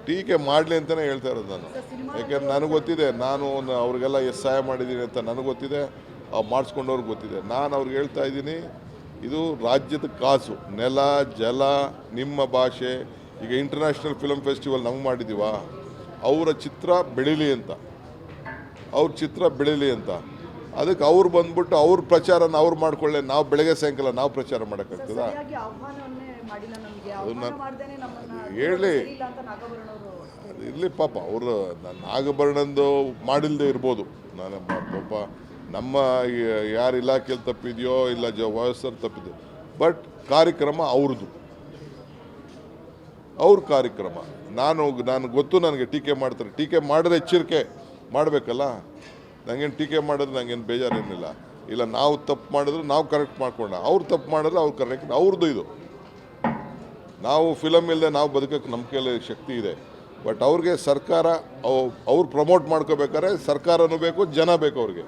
ಟೀಕೆ ಮಾಡಲಿ ಅಂತಲೇ ಹೇಳ್ತಾ ಇರೋದು ನಾನು. ಯಾಕೆಂದ್ರೆ ನನಗೆ ಗೊತ್ತಿದೆ, ನಾನು ಅವ್ರಿಗೆಲ್ಲ ಎಷ್ಟು ಸಹಾಯ ಮಾಡಿದ್ದೀನಿ ಅಂತ ನನಗೆ ಗೊತ್ತಿದೆ, ಮಾಡಿಸ್ಕೊಂಡವ್ರಿಗೆ ಗೊತ್ತಿದೆ. ನಾನು ಅವ್ರಿಗೆ ಹೇಳ್ತಾ ಇದ್ದೀನಿ, ಇದು ರಾಜ್ಯದ ಕಾಸು, ನೆಲ ಜಲ ನಿಮ್ಮ ಭಾಷೆ. ಈಗ ಇಂಟರ್ನ್ಯಾಷನಲ್ ಫಿಲ್ಮ್ ಫೆಸ್ಟಿವಲ್ ನಮ್ಗೆ ಮಾಡಿದ್ದೀವ, ಅವರ ಚಿತ್ರ ಬೆಳೀಲಿ ಅಂತ, ಅವ್ರ ಚಿತ್ರ ಬೆಳೀಲಿ ಅಂತ. ಅದಕ್ಕೆ ಅವ್ರು ಬಂದ್ಬಿಟ್ಟು ಅವ್ರ ಪ್ರಚಾರನ ಅವ್ರು ಮಾಡ್ಕೊಳ್ಳಿ. ನಾವು ಬೆಳಗ್ಗೆ ಸಾಯಂಕಾಲ ನಾವು ಪ್ರಚಾರ ಮಾಡೋಕ್ಕಾಗ್ತದ? ಹೇಳಿ ಇರಲಿ ಪಾಪ, ಅವರು ನಾಗಭರಣಂದು ಮಾಡಿಲ್ಲದೆ ಇರ್ಬೋದು. ನಾನು ಪಾಪ ನಮ್ಮ ಯಾರು ಇಲಾಖೆಯಲ್ಲಿ ತಪ್ಪಿದೆಯೋ ಇಲ್ಲ ವಯಸ್ಸರು ತಪ್ಪಿದೆಯೋ, ಬಟ್ ಕಾರ್ಯಕ್ರಮ ಅವ್ರದ್ದು, ಅವ್ರ ಕಾರ್ಯಕ್ರಮ. ನಾನು ಗೊತ್ತು, ನನಗೆ ಟೀಕೆ ಮಾಡ್ತಾರೆ. ಟೀಕೆ ಮಾಡಿದ್ರೆ ಎಚ್ಚರಿಕೆ ಮಾಡಬೇಕಲ್ಲ. ನನಗೇನು ಟೀಕೆ ಮಾಡಿದ್ರೆ ನನಗೇನು ಬೇಜಾರೇನಿಲ್ಲ. ಇಲ್ಲ, ನಾವು ತಪ್ಪು ಮಾಡಿದ್ರೆ ನಾವು ಕರೆಕ್ಟ್ ಮಾಡ್ಕೊಂಡ, ಅವ್ರು ತಪ್ಪು ಮಾಡಿದ್ರೆ ಅವ್ರು ಕರೆಕ್ಟ್, ಅವ್ರದ್ದು ಇದು. ನಾವು ಫಿಲಮ್ ಇಲ್ಲದೆ ನಾವು ಬದುಕೋಕ್ಕೆ ನಮ್ಮ ಕೈಯಲ್ಲಿ ಶಕ್ತಿ ಇದೆ. ಬಟ್ ಅವ್ರಿಗೆ ಸರ್ಕಾರ ಅವ್ರು ಪ್ರಮೋಟ್ ಮಾಡ್ಕೋಬೇಕಾದ್ರೆ ಸರ್ಕಾರನೂ ಬೇಕು, ಜನ ಬೇಕು ಅವ್ರಿಗೆ.